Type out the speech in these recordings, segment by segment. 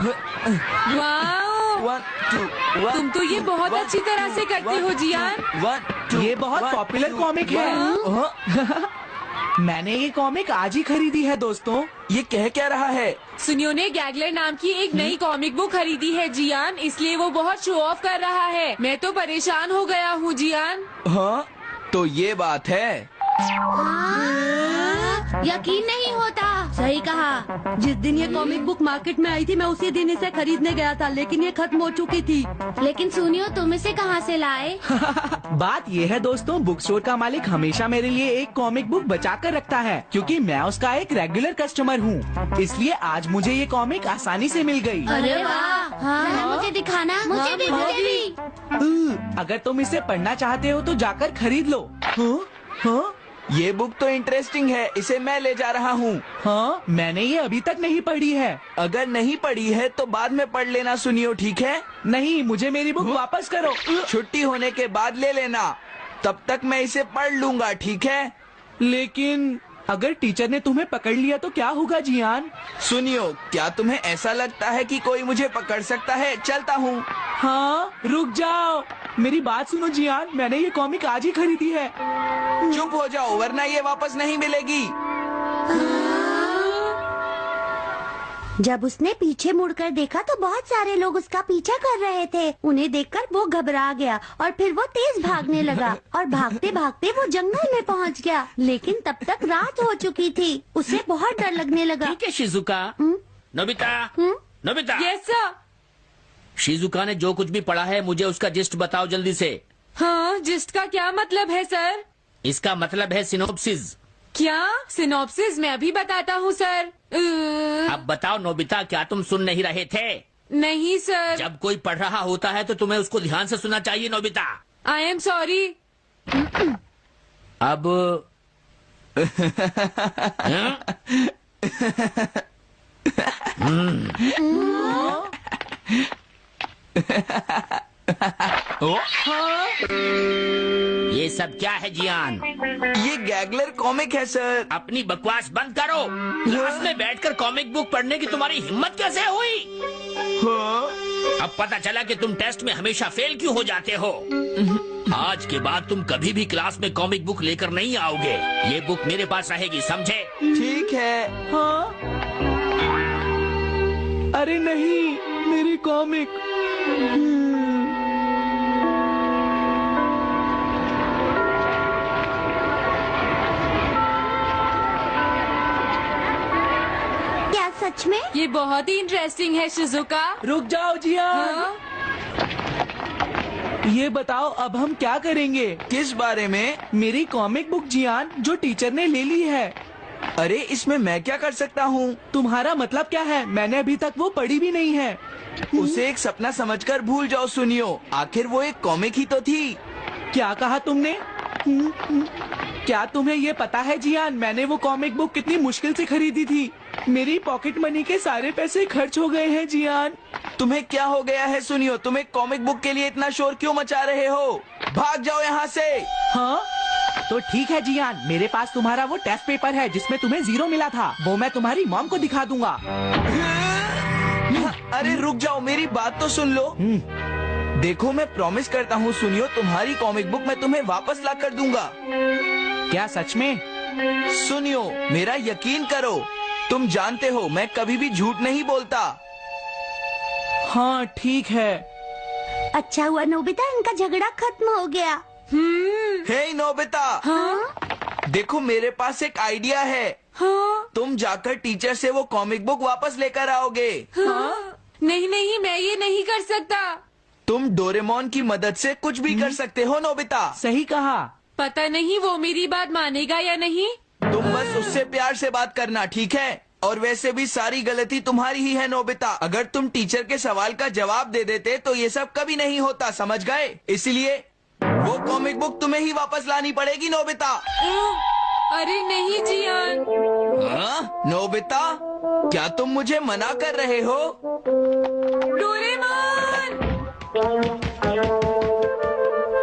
वाह, 1 2 1 तुम तो ये बहुत अच्छी तरह से करते हो जियान। 1 2 ये बहुत पॉपुलर कॉमिक है। मैंने ये कॉमिक आज ही खरीदी है दोस्तों। ये कह क्या रहा है? सुनियो ने गैगलर नाम की एक नई कॉमिक बुक खरीदी है जियान, इसलिए वो बहुत शो ऑफ कर रहा है। मैं तो परेशान हो गया हूँ जियान। हाँ, तो ये बात है। यकीन नहीं होता। सही कहा। जिस दिन ये कॉमिक बुक मार्केट में आई थी मैं उसी दिन इसे खरीदने गया था, लेकिन ये खत्म हो चुकी थी। लेकिन सुनियो, तुम इसे कहाँ से लाए? बात ये है दोस्तों, बुक स्टोर का मालिक हमेशा मेरे लिए एक कॉमिक बुक बचा कर रखता है, क्योंकि मैं उसका एक रेगुलर कस्टमर हूँ। इसलिए आज मुझे ये कॉमिक आसानी से मिल गई। अरे वाह, हाँ, मुझे दिखाना। मुझे भी, मुझे भी। अगर तुम इसे पढ़ना चाहते हो तो जाकर खरीद लो। हाँ? ये बुक तो इंटरेस्टिंग है, इसे मैं ले जा रहा हूँ। हाँ, मैंने ये अभी तक नहीं पढ़ी है। अगर नहीं पढ़ी है तो बाद में पढ़ लेना सुनियो, ठीक है? नहीं, मुझे मेरी बुक वापस करो। छुट्टी होने के बाद ले लेना, तब तक मैं इसे पढ़ लूंगा, ठीक है? लेकिन अगर टीचर ने तुम्हें पकड़ लिया तो क्या होगा जियान? सुनियो, क्या तुम्हें ऐसा लगता है कि कोई मुझे पकड़ सकता है? चलता हूँ। हाँ, रुक जाओ, मेरी बात सुनो जियान, मैंने ये कॉमिक आज ही खरीदी है। चुप हो जाओ, वरना ये वापस नहीं मिलेगी। जब उसने पीछे मुड़कर देखा तो बहुत सारे लोग उसका पीछा कर रहे थे। उन्हें देखकर वो घबरा गया और फिर वो तेज भागने लगा और भागते भागते वो जंगल में पहुंच गया। लेकिन तब तक रात हो चुकी थी। उसे बहुत डर लगने लगा। ठीक है Shizuka. Nobita, Nobita. Yes sir. Shizuka ने जो कुछ भी पढ़ा है मुझे उसका जिस्ट बताओ जल्दी से। हाँ, जिस्ट का क्या मतलब है सर? इसका मतलब है सिनोप्सिस। क्या? सिनॉप्सिस मैं अभी बताता हूँ सर। अब बताओ नोबिता, क्या तुम सुन नहीं रहे थे? नहीं सर। जब कोई पढ़ रहा होता है तो तुम्हें उसको ध्यान से सुनना चाहिए नोबिता। I am sorry. अब ये सब क्या है जियान? ये गैगलर कॉमिक है सर। अपनी बकवास बंद करो। क्लास में बैठकर कॉमिक बुक पढ़ने की तुम्हारी हिम्मत कैसे हुई? हाँ? अब पता चला कि तुम टेस्ट में हमेशा फेल क्यों हो जाते हो। आज के बाद तुम कभी भी क्लास में कॉमिक बुक लेकर नहीं आओगे। ये बुक मेरे पास रहेगी, समझे? ठीक है। हाँ? अरे नहीं, मेरी कॉमिक। क्या सच में? ये बहुत ही इंटरेस्टिंग है शिजुका। रुक जाओ जियान। हाँ? ये बताओ अब हम क्या करेंगे? किस बारे में? मेरी कॉमिक बुक जियान, जो टीचर ने ले ली है। अरे इसमें मैं क्या कर सकता हूँ? तुम्हारा मतलब क्या है? मैंने अभी तक वो पढ़ी भी नहीं है। उसे एक सपना समझकर भूल जाओ सुनियो, आखिर वो एक कॉमिक ही तो थी। क्या कहा तुमने? क्या तुम्हें ये पता है जियान, मैंने वो कॉमिक बुक कितनी मुश्किल से खरीदी थी। मेरी पॉकेट मनी के सारे पैसे खर्च हो गए हैं जियान। तुम्हें क्या हो गया है सुनियो? तुम एक कॉमिक बुक के लिए इतना शोर क्यों मचा रहे हो? भाग जाओ यहाँ से। हाँ? तो ठीक है जियान, मेरे पास तुम्हारा वो टेस्ट पेपर है जिसमें तुम्हें 0 मिला था। वो मैं तुम्हारी मॉम को दिखा दूंगा। अरे रुक जाओ, मेरी बात तो सुन लो। देखो, मैं प्रॉमिस करता हूँ सुनियो, तुम्हारी कॉमिक बुक मैं तुम्हें वापस ला कर दूंगा। क्या सच में? सुनियो, मेरा यकीन करो, तुम जानते हो मैं कभी भी झूठ नहीं बोलता। हाँ ठीक है। अच्छा हुआ नोबिता, इनका झगड़ा खत्म हो गया। हे नोबिता। हाँ? देखो, मेरे पास एक आइडिया है। हाँ? तुम जाकर टीचर से वो कॉमिक बुक वापस लेकर आओगे। हाँ? नहीं नहीं, मैं ये नहीं कर सकता। तुम डोरेमोन की मदद से कुछ भी कर सकते हो नोबिता। सही कहा। पता नहीं वो मेरी बात मानेगा या नहीं। तुम बस उससे प्यार से बात करना, ठीक है? और वैसे भी सारी गलती तुम्हारी ही है नोबिता। अगर तुम टीचर के सवाल का जवाब दे देते तो ये सब कभी नहीं होता, समझ गए? इसलिए वो कॉमिक बुक तुम्हें ही वापस लानी पड़ेगी नोबिता। अरे नहीं जियान। हाँ? नोबिता, क्या तुम मुझे मना कर रहे हो? डोरेमोन!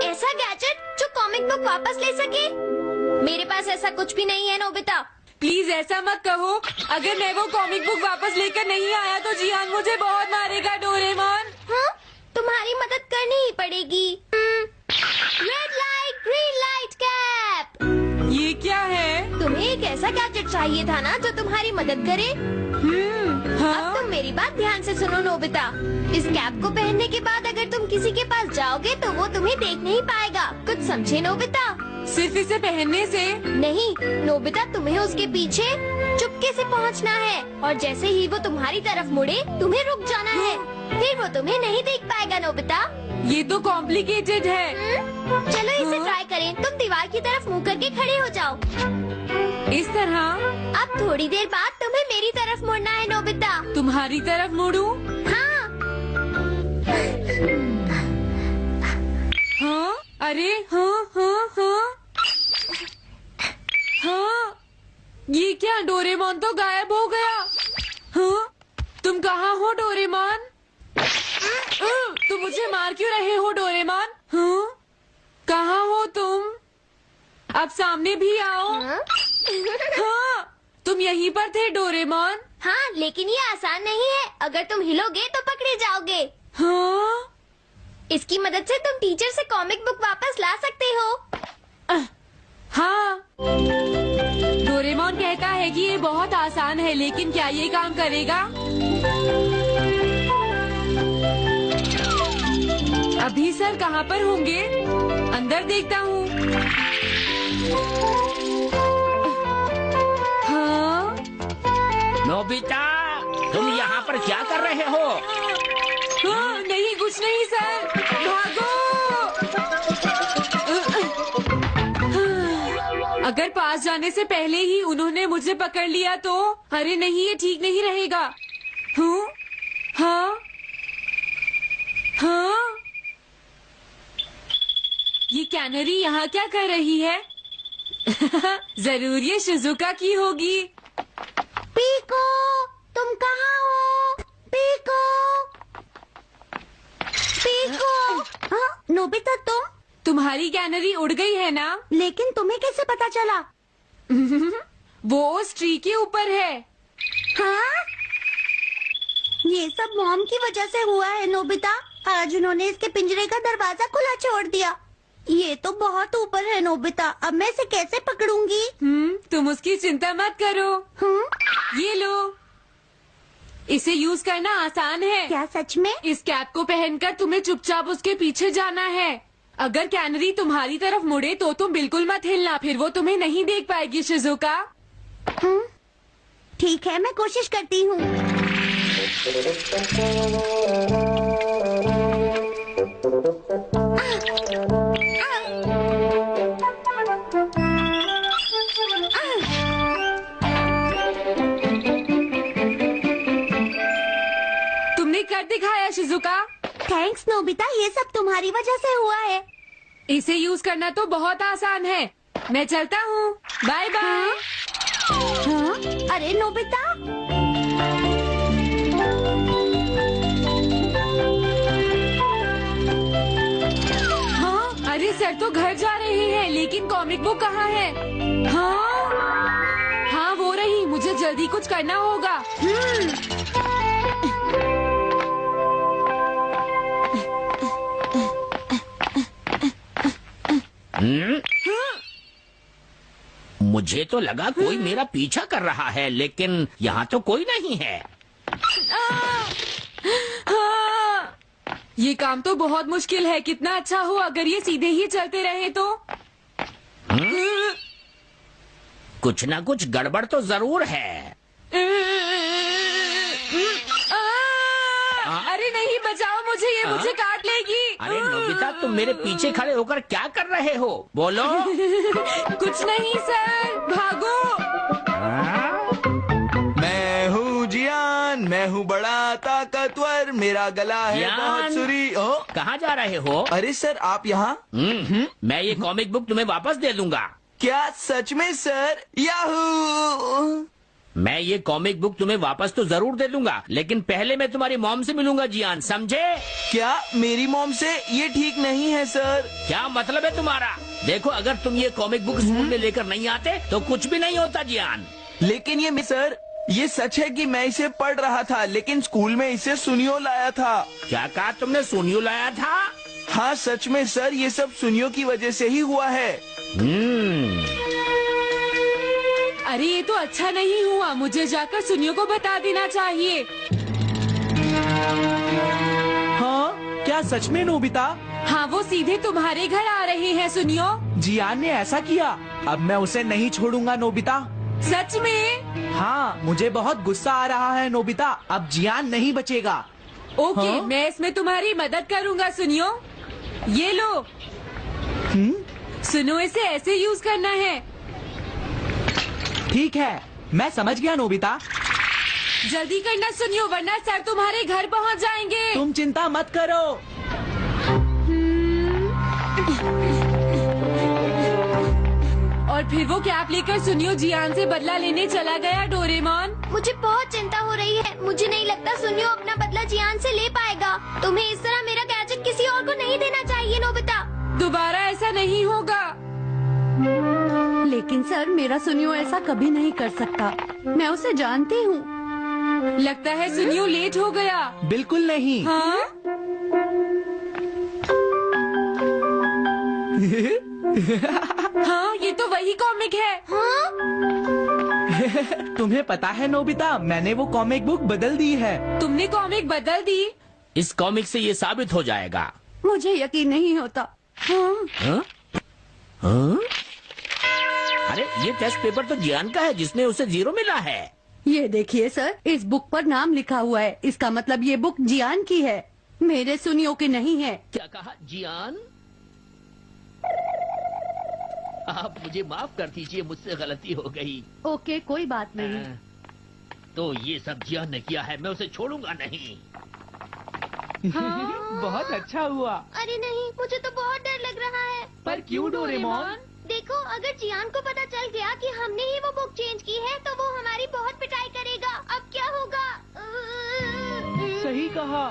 ऐसा गैजेट जो कॉमिक बुक वापस ले सके? मेरे पास ऐसा कुछ भी नहीं है नोबिता। प्लीज ऐसा मत कहो। अगर मैं वो कॉमिक बुक वापस लेकर नहीं आया तो जियान मुझे बहुत मारेगा डोरेमोन। हाँ? तुम्हारी मदद करनी ही पड़ेगी। Red light green light cap. ये क्या है? तुम्हें एक ऐसा गैजेट चाहिए था ना जो तुम्हारी मदद करे। हाँ? अब तुम मेरी बात ध्यान से सुनो नोबिता। इस कैप को पहनने के बाद अगर तुम किसी के पास जाओगे तो वो तुम्हें देख नहीं पाएगा। कुछ समझे नोबिता? सिर्फ इसे पहनने से? नहीं नोबिता, तुम्हें उसके पीछे चुपके से पहुंचना है और जैसे ही वो तुम्हारी तरफ मुड़े तुम्हें रुक जाना है। फिर वो तुम्हें नहीं देख पाएगा नोबिता। ये तो कॉम्प्लिकेटेड है। चलो इसे ट्राई करें। तुम दीवार की तरफ मुंह करके खड़े हो जाओ। इस तरह? अब थोड़ी देर बाद तुम्हें मेरी तरफ मुड़ना है नोबिता। तुम्हारी तरफ मुड़ूं? हाँ। हाँ? अरे हाँ हाँ हाँ हाँ, ये क्या? डोरेमोन तो गायब हो गया। हाँ? तुम कहाँ हो डोरेमोन? तुम मुझे मार क्यों रहे हो डोरेमोन? हाँ? कहाँ हो तुम? अब सामने भी आओ। हाँ, तुम यहीं पर थे डोरेमोन। हाँ, लेकिन ये आसान नहीं है। अगर तुम हिलोगे तो पकड़े जाओगे। हाँ? इसकी मदद से तुम टीचर से कॉमिक बुक वापस ला सकते हो। हाँ। डोरेमोन कहता है कि ये बहुत आसान है, लेकिन क्या ये काम करेगा? अभी सर कहाँ पर होंगे? अंदर देखता हूँ। हाँ? नोबिता, तुम यहाँ पर क्या कर रहे हो? हाँ, नहीं कुछ नहीं सर, भागो। अगर पास जाने से पहले ही उन्होंने मुझे पकड़ लिया तो? अरे नहीं, ये ठीक नहीं रहेगा। हाँ? हाँ? हाँ? ये कैनरी यहाँ क्या कर रही है? जरूर ये शिजुका की होगी। पीको, तुम कहाँ हो? Piko, Piko. हाँ, नोबिता तुम्हारी कैनरी उड़ गई है ना? लेकिन तुम्हें कैसे पता चला? वो उस ट्री के ऊपर है। हाँ? ये सब मॉम की वजह से हुआ है नोबिता। आज उन्होंने इसके पिंजरे का दरवाजा खुला छोड़ दिया। ये तो बहुत ऊपर है नोबिता, अब मैं इसे कैसे पकड़ूंगी? तुम उसकी चिंता मत करो। ये लो, इसे यूज करना आसान है। क्या सच में? इस कैप को पहनकर तुम्हें चुपचाप उसके पीछे जाना है। अगर कैनरी तुम्हारी तरफ मुड़े तो तुम बिल्कुल मत हिलना, फिर वो तुम्हें नहीं देख पाएगी शिजुका। ठीक है, मैं कोशिश करती हूँ। तुमने कर दिखाया शिजुका। थैंक्स नोबिता, ये सब तुम्हारी वजह से हुआ है। इसे यूज करना तो बहुत आसान है। मैं चलता हूँ, बाय बाय। हाँ? अरे नोबिता, हाँ? अरे सर तो घर जा रहे हैं, लेकिन कॉमिक बुक कहाँ है? हाँ? हाँ वो रही, मुझे जल्दी कुछ करना होगा। मुझे तो लगा कोई मेरा पीछा कर रहा है, लेकिन यहाँ तो कोई नहीं है। हाँ, ये काम तो बहुत मुश्किल है। कितना अच्छा हो अगर ये सीधे ही चलते रहे तो। कुछ ना कुछ गड़बड़ तो जरूर है। अरे नहीं, बचाओ मुझे, ये मुझे काट लेगी। अरे नोबिता, तुम मेरे पीछे खड़े होकर क्या कर रहे हो? बोलो। कुछ नहीं सर, भागो। मैं हूँ जियान, मैं हूँ बड़ा ताकतवर, मेरा गला है जियान। बहुत सुरी। कहाँ जा रहे हो? अरे सर, आप यहाँ? मैं ये कॉमिक बुक तुम्हें वापस दे दूंगा। क्या सच में सर? याहू! मैं ये कॉमिक बुक तुम्हें वापस तो जरूर दे दूंगा, लेकिन पहले मैं तुम्हारी मॉम से मिलूंगा जियान, समझे? क्या मेरी मॉम से? ये ठीक नहीं है सर। क्या मतलब है तुम्हारा? देखो, अगर तुम ये कॉमिक बुक स्कूल में लेकर नहीं आते तो कुछ भी नहीं होता जियान। लेकिन सर ये सच है कि मैं इसे पढ़ रहा था, लेकिन स्कूल में इसे सुनियो लाया था। क्या कहा तुमने? सोनियो लाया था? हाँ सच में सर, ये सब सुनियो की वजह से ही हुआ है। अरे ये तो अच्छा नहीं हुआ, मुझे जाकर सुनियो को बता देना चाहिए। हाँ क्या सच में नोबिता? हाँ वो सीधे तुम्हारे घर आ रहे हैं सुनियो। जियान ने ऐसा किया? अब मैं उसे नहीं छोड़ूंगा नोबिता। सच में? हाँ मुझे बहुत गुस्सा आ रहा है नोबिता, अब जियान नहीं बचेगा। ओके हाँ? मैं इसमें तुम्हारी मदद करूँगा सुनियो। ये लो। सुनो इसे ऐसे यूज करना है। ठीक है मैं समझ गया नोबिता। जल्दी करना सुनियो वरना सर तुम्हारे घर पहुँच जाएंगे। तुम चिंता मत करो। और फिर वो कैप लेकर सुनियो जियान से बदला लेने चला गया। डोरेमोन मुझे बहुत चिंता हो रही है। मुझे नहीं लगता सुनियो अपना बदला जियान से ले पाएगा। तुम्हें इस तरह मेरा गैजेट किसी और को नहीं देना चाहिए नोबिता। दोबारा ऐसा नहीं होगा। लेकिन सर मेरा सुनियो ऐसा कभी नहीं कर सकता, मैं उसे जानती हूँ। लगता है सुनियो लेट हो गया। बिल्कुल नहीं। हाँ हाँ ये तो वही कॉमिक है। हाँ? तुम्हें पता है नोबिता, मैंने वो कॉमिक बुक बदल दी है। तुमने कॉमिक बदल दी? इस कॉमिक से ये साबित हो जाएगा। मुझे यकीन नहीं होता। हाँ? हाँ? हाँ? अरे ये टेस्ट पेपर तो जियान का है जिसमें उसे 0 मिला है। ये देखिए सर, इस बुक पर नाम लिखा हुआ है, इसका मतलब ये बुक जियान की है, मेरे सुनियो की नहीं है। क्या कहा? जियान? आप मुझे माफ कर दीजिए, मुझसे गलती हो गई। ओके कोई बात नहीं। तो ये सब जियान ने किया है, मैं उसे छोड़ूंगा नहीं। बहुत अच्छा हुआ। अरे नहीं, मुझे तो बहुत डर लग रहा है। पर क्यों डोरेमोन? देखो अगर जियान को पता चल गया कि हमने ही वो बुक चेंज की है तो वो हमारी बहुत पिटाई करेगा। अब क्या होगा? सही कहा,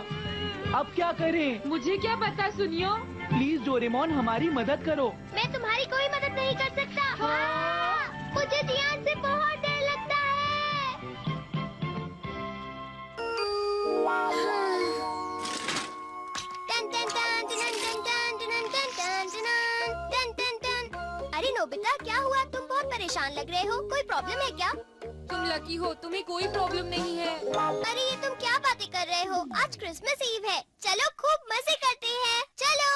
अब क्या करें? मुझे क्या पता सुनियो। प्लीज डोरेमोन हमारी मदद करो। मैं तुम्हारी कोई मदद नहीं कर सकता। हाँ। मुझे जियान से बहुत डर लगता है। टन टन टन टन टन टन टन टन टन टन टन टन। अरे नोबिता क्या हुआ? तुम बहुत परेशान लग रहे हो, कोई प्रॉब्लम है क्या? तुम लकी हो, तुम्हें कोई प्रॉब्लम नहीं है। अरे ये तुम क्या बातें कर रहे हो? आज क्रिसमस ईव है, चलो खूब मजे करते हैं। चलो।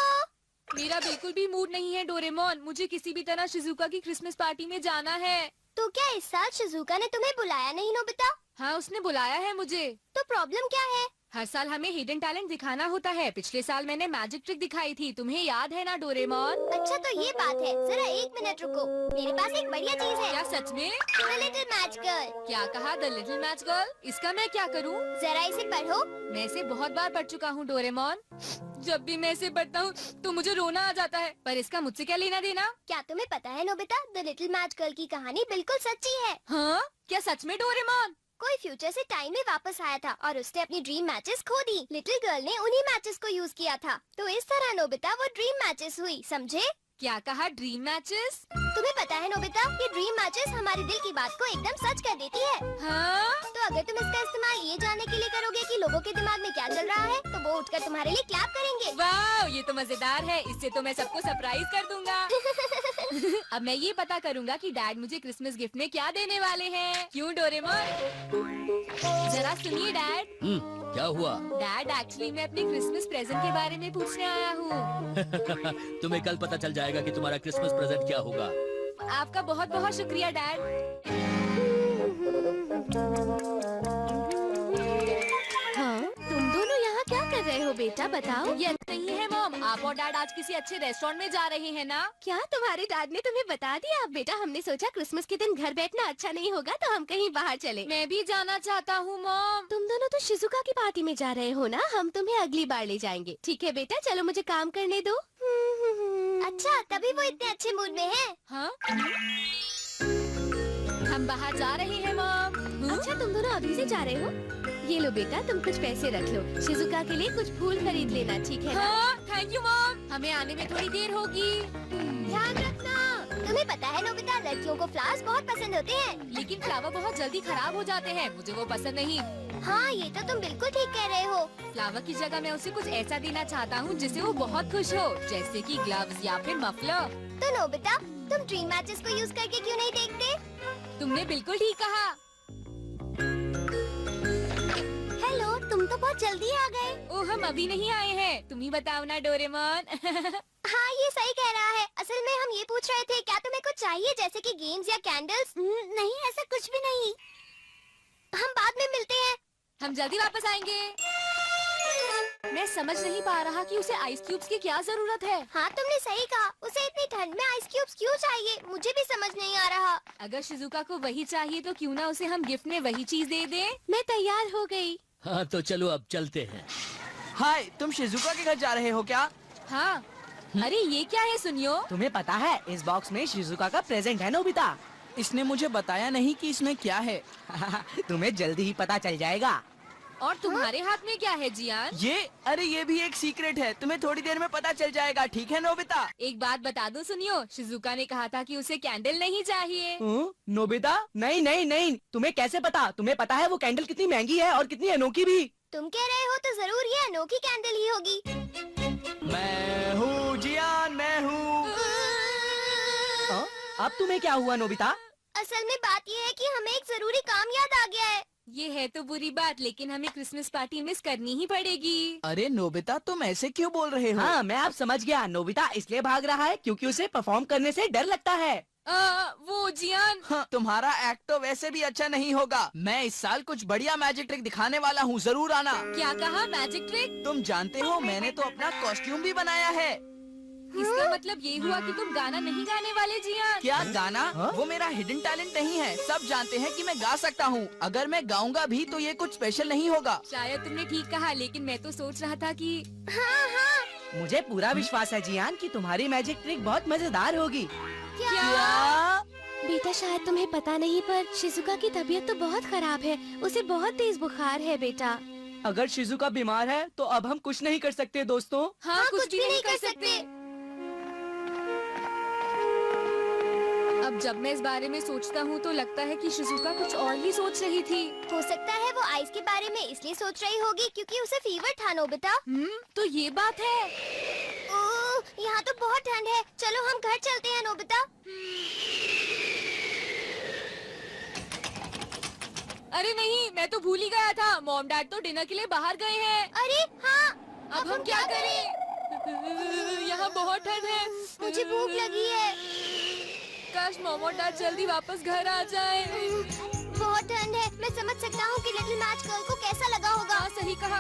मेरा बिल्कुल भी मूड नहीं है डोरेमोन, मुझे किसी भी तरह शिजुका की क्रिसमस पार्टी में जाना है। तो क्या इस साल शिजुका ने तुम्हें बुलाया नहीं नोबिता? हाँ उसने बुलाया है मुझे। तो प्रॉब्लम क्या है? हर साल हमें हिडन टैलेंट दिखाना होता है। पिछले साल मैंने मैजिक ट्रिक दिखाई थी, तुम्हें याद है ना डोरेमोन? अच्छा तो ये बात है, जरा 1 मिनट रुको, मेरे पास एक बढ़िया चीज है। क्या सच में? The little match girl. क्या कहा? The little match girl? इसका मैं क्या करूँ? जरा इसे पढ़ो। मैं इसे बहुत बार पढ़ चुका हूँ डोरेमोन। जब भी मैं इसे पढ़ता हूँ तो मुझे रोना आ जाता है, पर इसका मुझसे क्या लेना देना? क्या तुम्हें पता है Nobita, the little match girl की कहानी बिल्कुल सच्ची है। हाँ क्या सच में डोरेमोन? कोई फ्यूचर से टाइम में वापस आया था और उसने अपनी ड्रीम मैचेस खो दी। लिटिल गर्ल ने उन्हीं मैचेस को यूज किया था, तो इस तरह नोबिता वो ड्रीम मैचेस हुई, समझे? क्या कहा? Dream matches? तुम्हें पता है नोबिता, ये ड्रीम मैचेस हमारे दिल की बात को एकदम सच कर देती है। हाँ? तो अगर तुम इसका इस्तेमाल ये जानने के लिए करोगे कि लोगों के दिमाग में क्या चल रहा है, तो वो उठकर तुम्हारे लिए क्लैप करेंगे। वाह ये तो मजेदार है, इससे तो मैं सबको सरप्राइज कर दूंगा। अब मैं ये पता करूंगा कि डैड मुझे क्रिसमस गिफ्ट में क्या देने वाले हैं। क्यों डोरेमोन? जरा सुनिए डैड। क्या हुआ? डैड एक्चुअली मैं अपने क्रिसमस प्रेजेंट के बारे में पूछने आया हूँ। तुम्हें कल पता चल जाएगा कि तुम्हारा क्रिसमस प्रेजेंट क्या होगा। आपका बहुत बहुत शुक्रिया डैड। हाँ तुम दोनों यहाँ क्या कर रहे हो बेटा, बताओ। ये नहीं है मॉम, आप और डैड आज किसी अच्छे रेस्टोरेंट में जा रहे हैं ना? क्या तुम्हारे डैड ने तुम्हें बता दिया? बेटा हमने सोचा क्रिसमस के दिन घर बैठना अच्छा नहीं होगा, तो हम कहीं बाहर चले। मैं भी जाना चाहता हूँ मॉम। तुम दोनों तो शिजुका की पार्टी में जा रहे हो ना, हम तुम्हें अगली बार ले जाएंगे। ठीक है बेटा, चलो मुझे काम करने दो। अच्छा तभी वो इतने अच्छे मूड में है। हाँ हम बाहर जा रहे हैं मॉम। अच्छा तुम दोनों अभी से जा रहे हो? ये लो बेटा, तुम कुछ पैसे रख लो, शिजुका के लिए कुछ फूल खरीद लेना, ठीक है ना? हाँ थैंक यू मॉम, हमें आने में थोड़ी देर होगी। ध्यान रखना। तुम्हें पता है नोबिता, लड़कियों को फ्लावर्स बहुत पसंद होते हैं। लेकिन फ्लावर बहुत जल्दी खराब हो जाते हैं, मुझे वो पसंद नहीं। हाँ, ये तो तुम बिल्कुल ठीक कह रहे हो। फ्लावर की जगह मैं उसे कुछ ऐसा देना चाहता हूँ जिससे वो बहुत खुश हो, जैसे कि ग्लव्स या फिर मफलर। तो नोबिता, तुम ड्रीम मैचेस को यूज करके क्यों नहीं देखते? तुमने बिल्कुल ठीक कहा। हेलो, तुम तो बहुत जल्दी आ गए। ओह, हम अभी नहीं आए हैं, तुम ही बताओ ना डोरेमोन। हाँ, ये सही कह रहा है। असल में हम ये पूछ रहे थे, क्या तुम्हें कुछ चाहिए जैसे कि गेम्स या कैंडल्स? नहीं, ऐसा कुछ भी नहीं। हम बाद में मिलते हैं। हम जल्दी वापस आएंगे। मैं समझ नहीं पा रहा कि उसे आइस क्यूब्स की क्या जरूरत है। हाँ, तुमने सही कहा। उसे इतनी ठंड में आइस क्यूब्स क्यों चाहिए, मुझे भी समझ नहीं आ रहा। अगर शिजुका को वही चाहिए तो क्यों ना उसे हम गिफ्ट में वही चीज दे दें। मैं तैयार हो गई। हाँ तो चलो अब चलते हैं। हाय, तुम शिजुका के घर जा रहे हो क्या? हाँ। अरे ये क्या है सुनियो? तुम्हें पता है इस बॉक्स में शिजुका का प्रेजेंट है नोबिता। इसने मुझे बताया नहीं कि इसमें क्या है। तुम्हें जल्दी ही पता चल जाएगा। और तुम्हारे हाथ में क्या है जियान? अरे ये भी एक सीक्रेट है, तुम्हें थोड़ी देर में पता चल जाएगा, ठीक है नोबिता? एक बात बता दो सुनियो, शिजुका ने कहा था कि उसे कैंडल नहीं चाहिए। नोबिता, नहीं नहीं नहीं, तुम्हें कैसे पता? तुम्हें पता है वो कैंडल कितनी महंगी है और कितनी अनोखी भी। तुम कह रहे हो तो जरूर ये अनोखी कैंडल ही होगी। मैं हूँ जियान, मैं हूँ। अब तुम्हें क्या हुआ नोबिता? असल में बात ये है कि हमें एक जरूरी काम याद आ गया है। ये है तो बुरी बात, लेकिन हमें क्रिसमस पार्टी मिस करनी ही पड़ेगी। अरे नोबिता, तुम ऐसे क्यों बोल रहे हो? हाँ, मैं अब समझ गया। नोबिता इसलिए भाग रहा है क्योंकि उसे परफॉर्म करने से डर लगता है। वो जियान। हाँ, तुम्हारा एक्ट तो वैसे भी अच्छा नहीं होगा। मैं इस साल कुछ बढ़िया मैजिक ट्रिक दिखाने वाला हूँ, जरूर आना। क्या कहा? Magic trick? तुम जानते हो मैंने तो अपना कॉस्ट्यूम भी बनाया है। इसका मतलब ये हुआ कि तुम गाना नहीं गाने वाले जियान? क्या गाना? वो मेरा हिडन टैलेंट नहीं है, सब जानते हैं कि मैं गा सकता हूँ। अगर मैं गाऊंगा भी तो ये कुछ स्पेशल नहीं होगा। शायद तुमने ठीक कहा, लेकिन मैं तो सोच रहा था कि मुझे पूरा विश्वास है जियान कि तुम्हारी मैजिक ट्रिक बहुत मजेदार होगी। क्या? बेटा, शायद तुम्हें पता नहीं पर शिजुका की तबीयत तो बहुत खराब है। उसे बहुत तेज बुखार है बेटा। अगर शिजुका बीमार है तो अब हम कुछ नहीं कर सकते दोस्तों। हाँ, कुछ भी नहीं कर सकते। अब जब मैं इस बारे में सोचता हूँ तो लगता है कि शिजुका कुछ और ही सोच रही थी। हो सकता है वो आइस के बारे में इसलिए सोच रही होगी क्योंकि उसे फीवर था नोबिता। तो ये बात है। ओह, यहाँ तो बहुत ठंड है। चलो हम घर चलते हैं नोबिता। अरे नहीं, मैं तो भूल ही गया था। मॉम डैड तो डिनर के लिए बाहर गए हैं। अरे हाँ, अब हम क्या करें? यहाँ बहुत ठंड है। मुझे भूख लगी है। काश मॉम और डैड जल्दी वापस घर आ जाएं। बहुत ठंड है। मैं समझ सकता हूँ कि लिटिल मैच गर्ल को कैसा लगा होगा। हाँ, सही कहा।